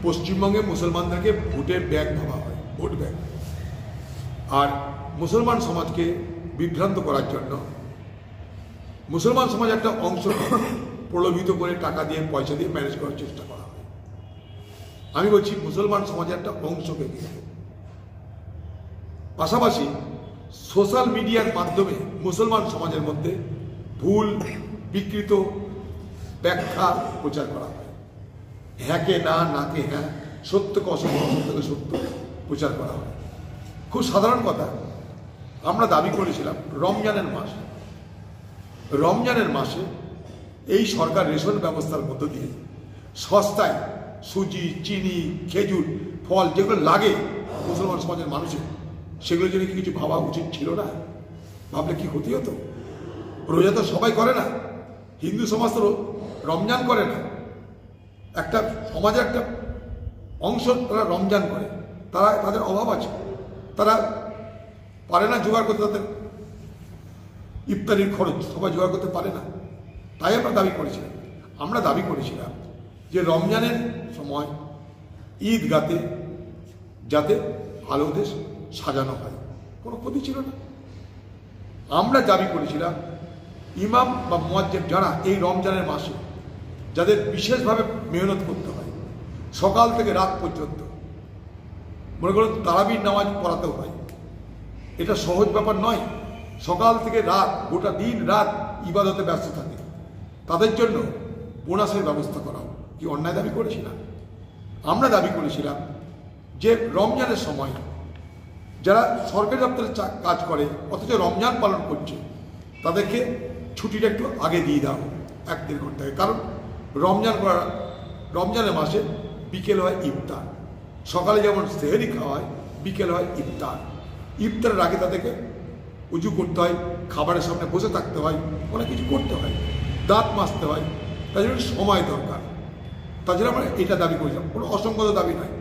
পশ্চিমবঙ্গে মুসলমানদেরকে ভোটের ব্যাগ ভাবা হয়, ভোট ব্যাগ। আর মুসলমান সমাজকে বিভ্রান্ত করার জন্য মুসলমান সমাজ একটা অংশ প্রলোভিত করে টাকা দিয়ে পয়সা দিয়ে ম্যানেজ করার চেষ্টা করা হয়। আমি বলছি মুসলমান সমাজের একটা অংশকে দিয়ে। পাশাপাশি সোশ্যাল মিডিয়ার মাধ্যমে মুসলমান সমাজের মধ্যে ভুল বিকৃত ব্যাখ্যা প্রচার করা হয়। হ্যাঁকে না, নাকে হ্যাঁ, সত্যকে অসত্য, অসত্যকে সত্য প্রচার করা হয়। খুব সাধারণ কথা, আমরা দাবি করেছিলাম রমজানের মাসে এই সরকার রেশন ব্যবস্থার মধ্য দিয়ে সস্তায় সুজি, চিনি, খেজুর, ফল যেগুলো লাগে মুসলমান সমাজের মানুষের, সেগুলো জন্য কি কিছু ভাবা উচিত ছিল না? ভাবলে কি ক্ষতি হতো? রোজা তো সবাই করে না, হিন্দু সমাজ তো রমজান করে না। একটা সমাজের একটা অংশ তারা রমজান করে, তাদের অভাব আছে, তারা পারে না জোগাড় করতে, তাদের ইফতারির খরচ সবাই জোগাড় করতে পারে না। তাই আমরা দাবি করেছিলাম যে রমজানের সময় ঈদগাতে যাতে আলো দেশ সাজানো হয়, কোনো ক্ষতি ছিল না। আমরা দাবি করেছিলাম ইমাম বা মুয়াজ্জিন যারা এই রমজানের মাসে যাদের বিশেষভাবে মেহনত করতে হয়, সকাল থেকে রাত পর্যন্ত, মনে করুন তারাবির নামাজ পড়াতে হয়, এটা সহজ ব্যাপার নয়। সকাল থেকে রাত, গোটা দিন রাত ইবাদতে ব্যস্ত থাকে, তাদের জন্য বোনাসের ব্যবস্থা করা হোক। কি অন্যায় দাবি করেছিলাম? আমরা দাবি করেছিলাম যে রমজানের সময় যারা সরকারি দপ্তরে কাজ করে অথচ রমজান পালন করছে, তাদেরকে ছুটিটা একটু আগে দিয়ে দাও, 1-1.5 ঘন্টায়। কারণ রমজানের মাসে বিকেল হয় ইফতার, সকালে যেমন সেহরি খাওয়া হয়, বিকেল হয় ইফতার। ইফতারের আগে তাদেরকে উজু করতে হয়, খাবারের সামনে বসে থাকতে হয়, অনেক কিছু করতে হয়, দাঁত মাজতে হয়, তার জন্য সময় দরকার। তার জন্য আমরা এটা দাবি করেছিলাম, কোনো অসংগত দাবি নয়।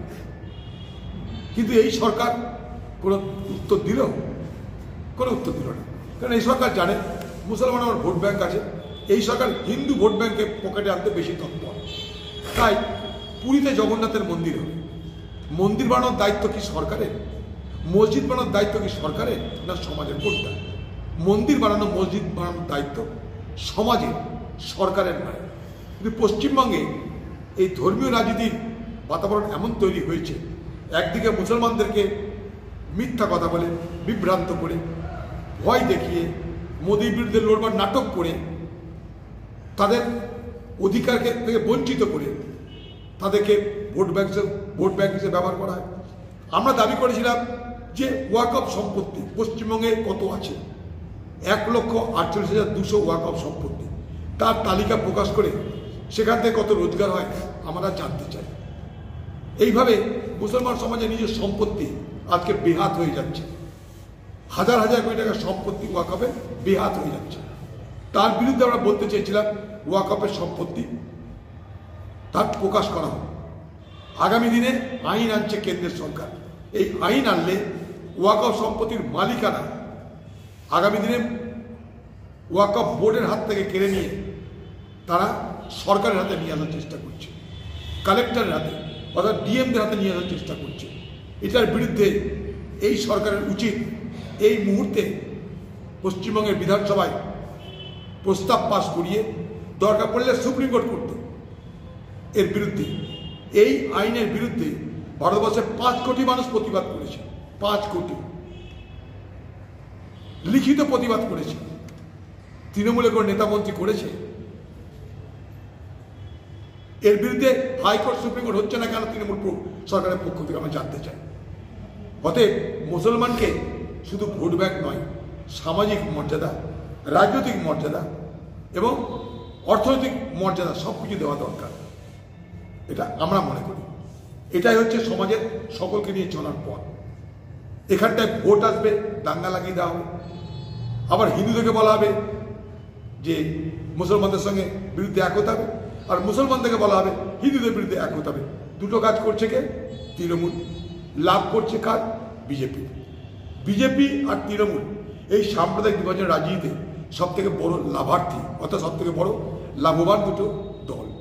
কিন্তু এই সরকার কোনো উত্তর দিল? কোনো উত্তর দিল না। কারণ এই সরকার জানে মুসলমান আমার ভোট ব্যাংক আছে, এই সরকার হিন্দু ভোট ব্যাংকে পকেটে আনতে বেশি তৎপর। তাই পুরীতে জগন্নাথের মন্দির হবে, মন্দির বানানোর দায়িত্ব কি সরকারের? মসজিদ বানানোর দায়িত্ব কি সরকারের না সমাজের? কোনটা? মন্দির বানানো, মসজিদ বানানোর দায়িত্ব সমাজের, সরকারের নয়। কিন্তু পশ্চিমবঙ্গে এই ধর্মীয় রাজনীতির বাতাবরণ এমন তৈরি হয়েছে, একদিকে মুসলমানদেরকে মিথ্যা কথা বলে, বিভ্রান্ত করে, ভয় দেখিয়ে, মোদির বিরুদ্ধে লড়বার নাটক করে, তাদের অধিকারকে থেকে বঞ্চিত করে তাদেরকে ভোট ব্যাংক হিসেবে ব্যবহার করা হয়। আমরা দাবি করেছিলাম যে ওয়াকফ সম্পত্তি পশ্চিমবঙ্গে কত আছে, 1,48,200 ওয়াকফ সম্পত্তি, তার তালিকা প্রকাশ করে সেখান থেকে কত রোজগার হয় আমরা জানতে চাই। এইভাবে মুসলমান সমাজের নিজের সম্পত্তি আজকে বেহাত হয়ে যাচ্ছে, হাজার হাজার কোটি টাকার সম্পত্তি ওয়াকফে বেহাত হয়ে যাচ্ছে। তার বিরুদ্ধে আমরা বলতে চেয়েছিলাম ওয়াকফের সম্পত্তি তার প্রকাশ করা হোক। আগামী দিনে আইন আনছে কেন্দ্রের সরকার, এই আইন আনলে ওয়াকফ সম্পত্তির মালিকানা আগামী দিনে ওয়াকফ বোর্ডের হাত থেকে কেড়ে নিয়ে তারা সরকারের হাতে নিয়ে আসার চেষ্টা করছে, কালেক্টরের হাতে অর্থাৎ ডিএমদের হাতে নিয়ে আসার চেষ্টা করছে। এটার বিরুদ্ধে এই সরকারের উচিত এই মুহূর্তে পশ্চিমবঙ্গের বিধানসভায় প্রস্তাব পাশ করিয়ে, দরকার পড়লে সুপ্রিম কোর্ট করত এর বিরুদ্ধে। এই আইনের বিরুদ্ধে ভারতবর্ষে 5 কোটি মানুষ প্রতিবাদ করেছে, 5 কোটি লিখিত প্রতিবাদ করেছে, তৃণমূলের কোনো নেতামন্ত্রী করেছে? এর বিরুদ্ধে হাইকোর্ট, সুপ্রিম কোর্ট হচ্ছে না কেন তৃণমূল সরকারের পক্ষ থেকে? আমরা জানতে চাই। অতএব মুসলমানকে শুধু ভোট ব্যাংক নয়, সামাজিক মর্যাদা, রাজনৈতিক মর্যাদা এবং অর্থনৈতিক মর্যাদা সব কিছু দেওয়া দরকার, এটা আমরা মনে করি। এটাই হচ্ছে সমাজের সকলকে নিয়ে চলার পথ। এখানটায় ভোট আসবে, দাঙ্গা লাগিয়ে দেওয়া হবে, আবার হিন্দুদেরকে বলা হবে যে মুসলমানদের সঙ্গে বিরুদ্ধে এক হতে হবে, আর মুসলমানদেরকে বলা হবে হিন্দুদের বিরুদ্ধে এক হতে হবে। দুটো কাজ করছে কে? তৃণমূল। লাভ করছে কার? বিজেপি আর তৃণমূল এই সাম্প্রদায়িক বিভাজনের রাজনীতিতে সব থেকে বড় লাভার্থী, অর্থাৎ সব থেকে বড় লাভবান দুটো দল।